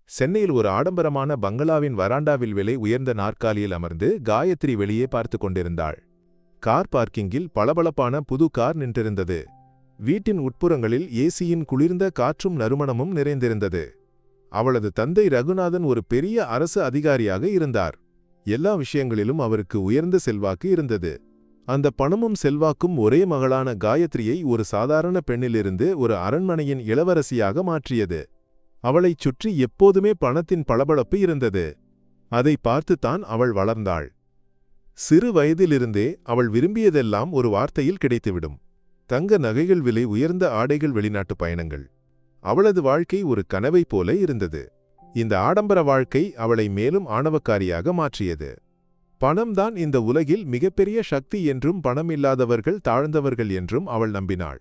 சென்னையில் ஒரு ஆடம்பரமான பங்களாவின் வராண்டாவில் விலை உயர்ந்த நாற்காலியில் அமர்ந்து காயத்ரி வெளியே பார்த்து கொண்டிருந்தாள். கார் பார்க்கிங்கில் பளபளப்பான புது கார் நின்றிருந்தது. வீட்டின் உட்புறங்களில் ஏசியின் குளிர்ந்த காற்றும் நறுமணமும் நிறைந்திருந்தது. அவளது தந்தை ரகுநாதன் ஒரு பெரிய அரசு அதிகாரியாக இருந்தார். எல்லா விஷயங்களிலும் அவருக்கு உயர்ந்த செல்வாக்கு இருந்தது. அந்த பணமும் செல்வாக்கும் ஒரே மகளான காயத்ரியை ஒரு சாதாரண பெண்ணிலிருந்து ஒரு அரண்மனையின் இளவரசியாக மாற்றியது. அவளைச் சுற்றி எப்போதுமே பணத்தின் பளபளப்பு இருந்தது. அதை பார்த்துத்தான் அவள் வளர்ந்தாள். சிறு வயதிலிருந்தே அவள் விரும்பியதெல்லாம் ஒரு வார்த்தையில் கிடைத்துவிடும். தங்க நகைகள் விலை உயர்ந்த ஆடைகள், வெளிநாட்டு பயணங்கள். அவளது வாழ்க்கை ஒரு கனவைப் போல இருந்தது. இந்த ஆடம்பர வாழ்க்கை அவளை மேலும் ஆணவக்காரியாக மாற்றியது. பணம்தான் இந்த உலகில் மிகப்பெரிய சக்தி என்றும் பணம் இல்லாதவர்கள் தாழ்ந்தவர்கள் என்றும் அவள் நம்பினாள்.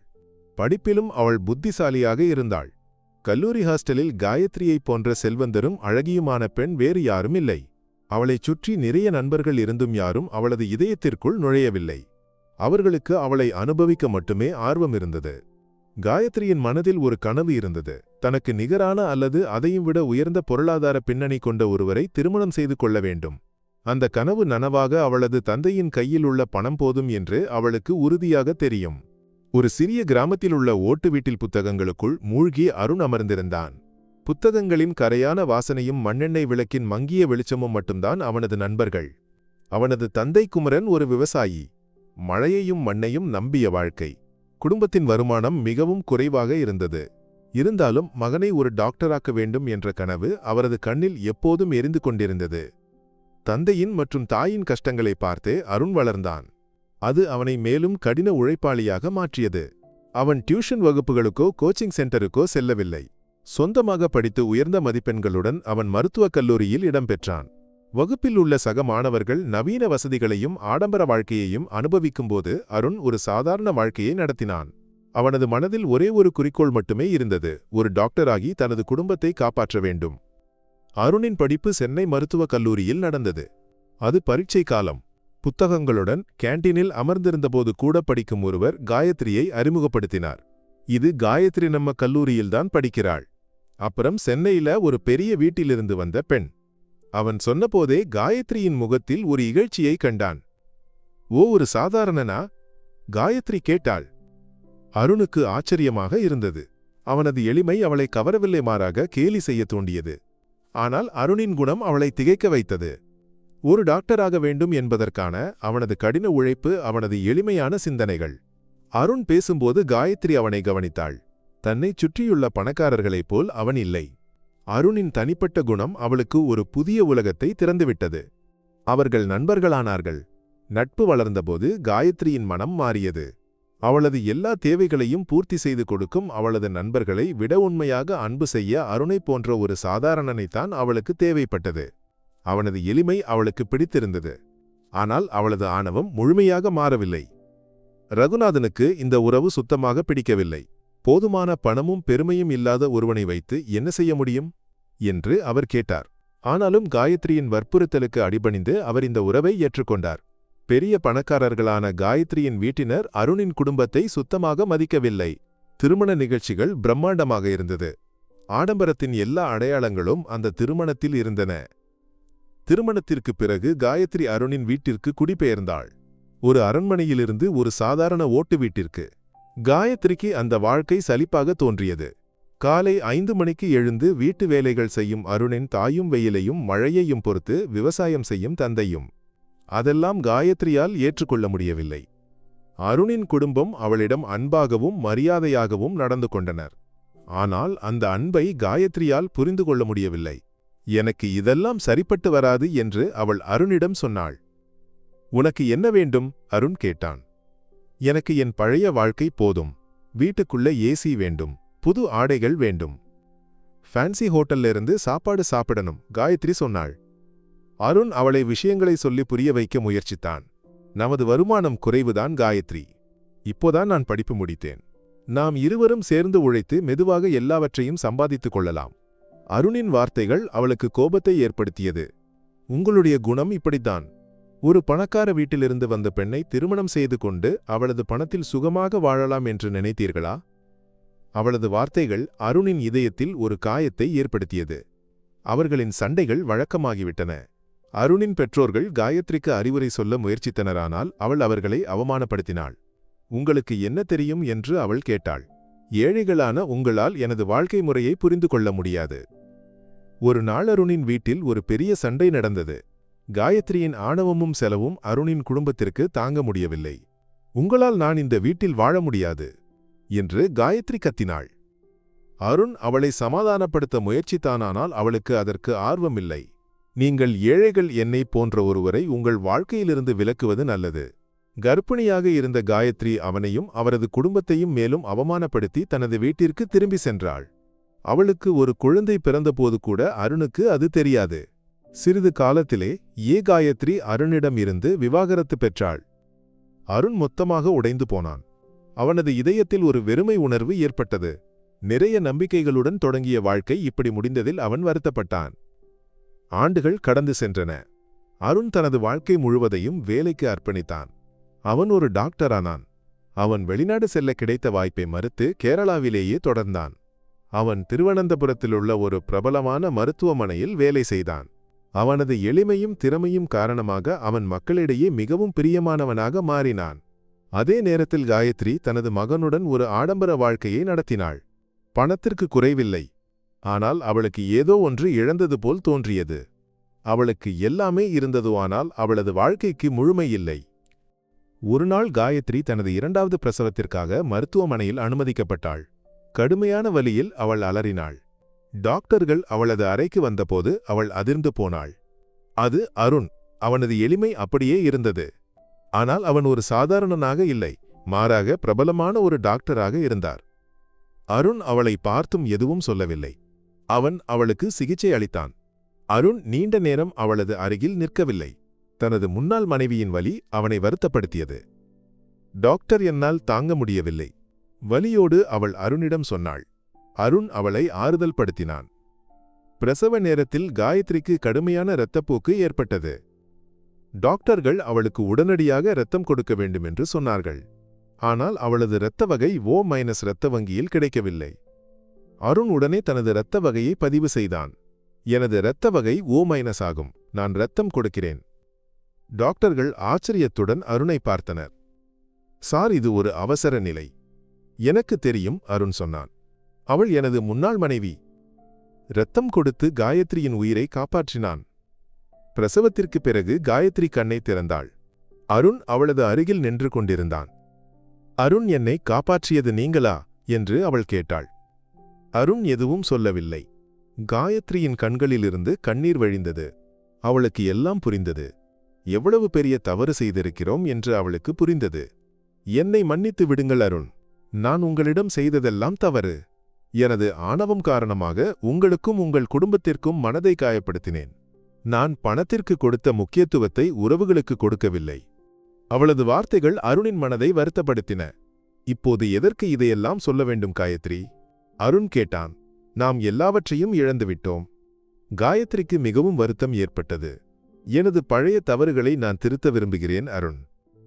படிப்பிலும் அவள் புத்திசாலியாக இருந்தாள். கல்லூரி ஹாஸ்டலில் காயத்ரியைப் போன்ற செல்வந்தரும் அழகியுமான பெண் வேறு யாரும் இல்லை. அவளைச் சுற்றி நிறைய நண்பர்கள் இருந்தும் யாரும் அவளது இதயத்திற்குள் நுழையவில்லை. அவர்களுக்கு அவளை அனுபவிக்க மட்டுமே ஆர்வம் இருந்தது. காயத்ரியின் மனதில் ஒரு கனவு இருந்தது. தனக்கு நிகரான அல்லது அதையும் விட உயர்ந்த பொருளாதார பின்னணி கொண்ட ஒருவரை திருமணம் செய்து கொள்ள வேண்டும். அந்த கனவு நனவாக அவளது தந்தையின் கையில் உள்ள பணம் போதும் என்று அவளுக்கு உறுதியாக தெரியும். ஒரு சிறிய கிராமத்தில் உள்ள ஓட்டு வீட்டில் புத்தகங்களுக்குள் மூழ்கி அருண் அமர்ந்திருந்தான். புத்தகங்களின் கரையான வாசனையும் மண்ணெண்ணெய் விளக்கின் மங்கிய வெளிச்சமும் மட்டும்தான் அவனது நண்பர்கள். அவனது தந்தை குமரன் ஒரு விவசாயி. மழையையும் மண்ணையும் நம்பிய வாழ்க்கை. குடும்பத்தின் வருமானம் மிகவும் குறைவாக இருந்தது. இருந்தாலும் மகனை ஒரு டாக்டராக்க வேண்டும் என்ற கனவு அவரது கண்ணில் எப்போதும் எரிந்து கொண்டிருந்தது. தந்தையின் மற்றும் தாயின் கஷ்டங்களை பார்த்தே அருண் வளர்ந்தான். அது அவனை மேலும் கடின உழைப்பாளியாக மாற்றியது. அவன் டியூஷன் வகுப்புகளுக்கோ கோச்சிங் சென்டருக்கோ செல்லவில்லை. சொந்தமாக படித்து உயர்ந்த மதிப்பெண்களுடன் அவன் மருத்துவக் கல்லூரியில் இடம்பெற்றான். வகுப்பில் உள்ள சக மாணவர்கள் நவீன வசதிகளையும் ஆடம்பர வாழ்க்கையையும் அனுபவிக்கும்போது அருண் ஒரு சாதாரண வாழ்க்கையை நடத்தினான். அவனது மனதில் ஒரே ஒரு குறிக்கோள் மட்டுமே இருந்தது: ஒரு டாக்டராகி தனது குடும்பத்தை காப்பாற்ற வேண்டும். அருணின் படிப்பு சென்னை மருத்துவக் கல்லூரியில் நடந்தது. அது பரீட்சை காலம். புத்தகங்களுடன் கேண்டீனில் அமர்ந்திருந்தபோது கூட படிக்கும் ஒருவர் காயத்ரியை அறிமுகப்படுத்தினார். இது காயத்ரி நம்ம கல்லூரியில்தான் படிக்கிறாள். அப்புறம் சென்னையில ஒரு பெரிய வீட்டிலிருந்து வந்த பெண். அவன் சொன்னபோதே காயத்ரியின் முகத்தில் ஒரு இகழ்ச்சியை கண்டான். ஓ, ஒரு சாதாரணனா? காயத்ரி கேட்டாள். அருணுக்கு ஆச்சரியமாக இருந்தது. அவனது எளிமை அவளை கவரவில்லை, மாறாக கேலி செய்ய தூண்டியது. ஆனால் அருணின் குணம் அவளை திகைக்க வைத்தது. ஒரு டாக்டராக வேண்டும் என்பதற்கான அவனது கடின உழைப்பு, அவனது எளிமையான சிந்தனைகள். அருண் பேசும்போது காயத்ரி அவனை கவனித்தாள். தன்னைச் சுற்றியுள்ள பணக்காரர்களைப் போல் அவன் இல்லை. அருணின் தனிப்பட்ட குணம் அவளுக்கு ஒரு புதிய உலகத்தை திறந்துவிட்டது. அவர்கள் நண்பர்களானார்கள். நட்பு வளர்ந்தபோது காயத்ரியின் மனம் மாறியது. அவளது எல்லா தேவைகளையும் பூர்த்தி செய்து கொடுக்கும் அவளது நண்பர்களை விட உண்மையாக அன்பு செய்ய அருணைப் போன்ற ஒரு சாதாரணனைத்தான் அவளுக்கு தேவைப்பட்டது. அவனது எளிமை அவளுக்கு பிடித்திருந்தது. ஆனால் அவளது ஆணவம் முழுமையாக மாறவில்லை. ரகுநாதனுக்கு இந்த உறவு சுத்தமாக பிடிக்கவில்லை. போதுமான பணமும் பெருமையும் இல்லாத ஒருவனை வைத்து என்ன செய்ய முடியும் என்று அவர் கேட்டார். ஆனாலும் காயத்ரியின் வற்புறுத்தலுக்கு அடிபணிந்து அவர் இந்த உறவை ஏற்றுக்கொண்டார். பெரிய பணக்காரர்களான காயத்ரியின் வீட்டினர் அருணின் குடும்பத்தை சுத்தமாக மதிக்கவில்லை. திருமண நிகழ்ச்சிகள் பிரம்மாண்டமாக இருந்தது. ஆடம்பரத்தின் எல்லா அடையாளங்களும் அந்த திருமணத்தில் இருந்தன. திருமணத்திற்கு பிறகு காயத்ரி அருணின் வீட்டிற்கு குடிபெயர்ந்தாள். ஒரு அரண்மனையிலிருந்து ஒரு சாதாரண ஓட்டு வீட்டிற்கு. காயத்ரிக்கு அந்த வாழ்க்கை சலிப்பாக தோன்றியது. காலை 5 மணிக்கு எழுந்து வீட்டு வேலைகள் செய்யும் அருணின் தாயும், வெயிலையும் மழையையும் பொறுத்து விவசாயம் செய்யும் தந்தையும். அதெல்லாம் காயத்ரியால் ஏற்றுக்கொள்ள முடியவில்லை. அருணின் குடும்பம் அவளிடம் அன்பாகவும் மரியாதையாகவும் நடந்து கொண்டனர். ஆனால் அந்த அன்பை காயத்ரியால் புரிந்து கொள்ள முடியவில்லை. எனக்கு இதெல்லாம் சரிப்பட்டு வராது என்று அவள் அருணிடம் சொன்னாள். உனக்கு என்ன வேண்டும்? அருண் கேட்டான். எனக்கு என் பழைய வாழ்க்கை போதும். வீட்டுக்குள்ள ஏசி வேண்டும். புது ஆடைகள் வேண்டும். ஃபேன்சி ஹோட்டல்ல இருந்து சாப்பாடு சாப்பிடணும், காயத்ரி சொன்னாள். அருண் அவளை விஷயங்களை சொல்லி புரிய வைக்க முயற்சித்தான். நமது வருமானம் குறைவுதான் காயத்ரி. இப்போதான் நான் படிப்பு முடித்தேன். நாம் இருவரும் சேர்ந்து உழைத்து மெதுவாக எல்லாவற்றையும் சம்பாதித்துக் கொள்ளலாம். அருணின் வார்த்தைகள் அவளுக்கு கோபத்தை ஏற்படுத்தியது. உங்களுடைய குணம் இப்படித்தான். ஒரு பணக்கார வீட்டிலிருந்து வந்த பெண்ணை திருமணம் செய்து கொண்டு அவளது பணத்தில் சுகமாக வாழலாம் என்று நினைத்தீர்களா? அவளது வார்த்தைகள் அருணின் இதயத்தில் ஒரு காயத்தை ஏற்படுத்தியது. அவர்களின் சண்டைகள் வழக்கமாகிவிட்டன. அருணின் பெற்றோர்கள் காயத்ரிக்கு அறிவுரை சொல்ல முயற்சித்தனரானால் அவள் அவர்களை அவமானப்படுத்தினாள். உங்களுக்கு என்ன தெரியும் என்று அவள் கேட்டாள். ஏழைகளான உங்களால் எனது வாழ்க்கை முறையை புரிந்து கொள்ள முடியாது. ஒரு நாள் அருணின் வீட்டில் ஒரு பெரிய சண்டை நடந்தது. காயத்ரியின் ஆணவமும் செலவும் அருணின் குடும்பத்திற்கு தாங்க முடியவில்லை. உங்களால் நான் இந்த வீட்டில் வாழ முடியாது என்று காயத்ரி கத்தினாள். அருண் அவளை சமாதானப்படுத்த முயற்சித்தானால் அவளுக்கு அதற்கு ஆர்வமில்லை. நீங்கள் ஏழைகள் என்னை போன்ற ஒருவரை உங்கள் வாழ்க்கையிலிருந்து விலக்குவது நல்லது. கர்ப்பிணியாக இருந்த காயத்ரி அவனையும் அவரது குடும்பத்தையும் மேலும் அவமானப்படுத்தி தனது வீட்டிற்கு திரும்பி சென்றாள். அவளுக்கு ஒரு குழந்தை பிறந்தபோது கூட அருணுக்கு அது தெரியாது. சிறிது காலத்திலே காயத்ரி அருணிடம் இருந்து விவாகரத்து பெற்றாள். அருண் மொத்தமாக உடைந்து போனான். அவனது இதயத்தில் ஒரு வெறுமை உணர்வு ஏற்பட்டது. நிறைய நம்பிக்கைகளுடன் தொடங்கிய வாழ்க்கை இப்படி முடிந்ததில் அவன் வருத்தப்பட்டான். ஆண்டுகள் கடந்து சென்றன. அருண் தனது வாழ்க்கை முழுவதையும் வேலைக்கு அர்ப்பணித்தான். அவன் ஒரு டாக்டரானான். அவன் வெளிநாடு செல்ல கிடைத்த வாய்ப்பை மறுத்து கேரளாவிலேயே தொடர்ந்தான். அவன் திருவனந்தபுரத்திலுள்ள ஒரு பிரபலமான மருத்துவமனையில் வேலை செய்தான். அவனது எளிமையும் திறமையும் காரணமாக அவன் மக்களிடையே மிகவும் பிரியமானவனாக மாறினான். அதே நேரத்தில் காயத்ரி தனது மகனுடன் ஒரு ஆடம்பர வாழ்க்கையை நடத்தினாள். பணத்திற்கு குறைவில்லை. ஆனால் அவளுக்கு ஏதோ ஒன்று இழந்தது போல் தோன்றியது. அவளுக்கு எல்லாமே இருந்ததுவானால் அவளது வாழ்க்கைக்கு முழுமை இல்லை. ஒருநாள் காயத்ரி தனது 2வது பிரசவத்திற்காக மருத்துவமனையில் அனுமதிக்கப்பட்டாள். கடுமையான வலியில் அவள் அலறினாள். டாக்டர்கள் அவளது அறைக்கு வந்தபோது அவள் அதிர்ந்து போனாள். அது அருண். அவனது எளிமை அப்படியே இருந்தது. ஆனால் அவன் ஒரு சாதாரணனாக இல்லை, மாறாக பிரபலமான ஒரு டாக்டராக இருந்தார். அருண் அவளை பார்த்தும் எதுவும் சொல்லவில்லை. அவன் அவளுக்கு சிகிச்சை அளித்தான். அருண் நீண்ட நேரம் அவளது அருகில் நிற்கவில்லை. தனது முன்னாள் மனைவியின் வலி அவனை வருத்தப்படுத்தியது. டாக்டர் என்னால் தாங்க முடியவில்லை. வலியோடு அவள் அருணிடம் சொன்னாள். அருண் அவளை ஆறுதல் படுத்தினான். பிரசவ நேரத்தில் காயத்ரிக்கு கடுமையான இரத்தப்போக்கு ஏற்பட்டது. டாக்டர்கள் அவளுக்கு உடனடியாக இரத்தம் கொடுக்க வேண்டும் என்று சொன்னார்கள். ஆனால் அவளது இரத்த வகை O- இரத்த வங்கியில் கிடைக்கவில்லை. அருண் உடனே தனது இரத்த வகையை பதிவு செய்தான். எனது இரத்த வகை O- ஆகும். நான் இரத்தம் கொடுக்கிறேன். டாக்டர்கள் ஆச்சரியத்துடன் அருணை பார்த்தனர். சார், இது ஒரு அவசர நிலை. எனக்கு தெரியும், அருண் சொன்னான். அவள் எனது முன்னாள் மனைவி. இரத்தம் கொடுத்து காயத்ரியின் உயிரை காப்பாற்றினான். பிரசவத்திற்கு பிறகு காயத்ரி கண்ணை திறந்தாள். அருண் அவளது அருகில் நின்று கொண்டிருந்தான். அருண், என்னை காப்பாற்றியது நீங்களா என்று அவள் கேட்டாள். அருண் எதுவும் சொல்லவில்லை. காயத்ரியின் கண்களிலிருந்து கண்ணீர் வழிந்தது. அவளுக்கு எல்லாம் புரிந்தது. எவ்வளவு பெரிய தவறு செய்திருக்கிறோம் என்று அவளுக்கு புரிந்தது. என்னை மன்னித்து விடுங்கள் அருண். நான் உங்களிடம் செய்ததெல்லாம் தவறு. எனது ஆணவம் காரணமாக உங்களுக்கும் உங்கள் குடும்பத்திற்கும் மனதை காயப்படுத்தினேன். நான் பணத்திற்கு கொடுத்த முக்கியத்துவத்தை உறவுகளுக்கு கொடுக்கவில்லை. அவளது வார்த்தைகள் அருணின் மனதை வருத்தப்படுத்தின. இப்போது எதற்கு இதையெல்லாம் சொல்ல வேண்டும் காயத்ரி? அருண் கேட்டான். நாம் எல்லாவற்றையும் இழந்துவிட்டோம். காயத்ரிக்கு மிகவும் வருத்தம் ஏற்பட்டது. எனது பழைய தவறுகளை நான் திருத்த விரும்புகிறேன் அருண்.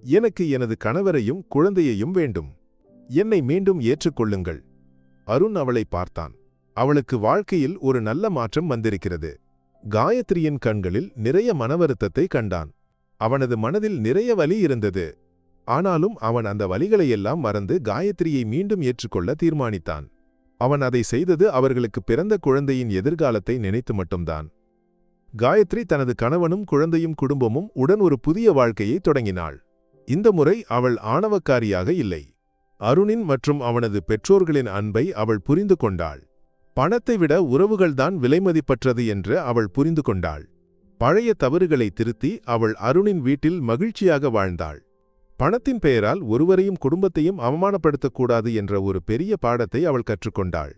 எனக்கு எனது கணவரையும் குழந்தையையும் வேண்டும். என்னை மீண்டும் ஏற்றுக்கொள்ளுங்கள். அருண் அவளை பார்த்தான். அவளுக்கு வாழ்க்கையில் ஒரு நல்ல மாற்றம் வந்திருக்கிறது. காயத்ரியின் கண்களில் நிறைய மனவருத்தத்தை கண்டான். அவனது மனதில் நிறைய வலி இருந்தது. ஆனாலும் அவன் அந்த வலிகளையெல்லாம் மறந்து காயத்ரியை மீண்டும் ஏற்றுக்கொள்ள தீர்மானித்தான். அவன் அதை செய்தது அவர்களுக்கு பிறந்த குழந்தையின் எதிர்காலத்தை நினைத்து மட்டும்தான். காயத்ரி தனது கணவனும் குழந்தையும் குடும்பமும் உடன் ஒரு புதிய வாழ்க்கையை தொடங்கினாள். இந்த முறை அவள் ஆணவக்காரியாக இல்லை. அருணின் மற்றும் அவனது பெற்றோர்களின் அன்பை அவள் புரிந்து கொண்டாள். பணத்தை விட உறவுகள்தான் விலைமதிப்பற்றது என்று அவள் புரிந்து கொண்டாள். பழைய தவறுகளை திருத்தி அவள் அருணின் வீட்டில் மகிழ்ச்சியாக வாழ்ந்தாள். பணத்தின் பெயரால் ஒருவரையும் குடும்பத்தையும் அவமானப்படுத்தக்கூடாது என்ற ஒரு பெரிய பாடத்தை அவள் கற்றுக்கொண்டாள்.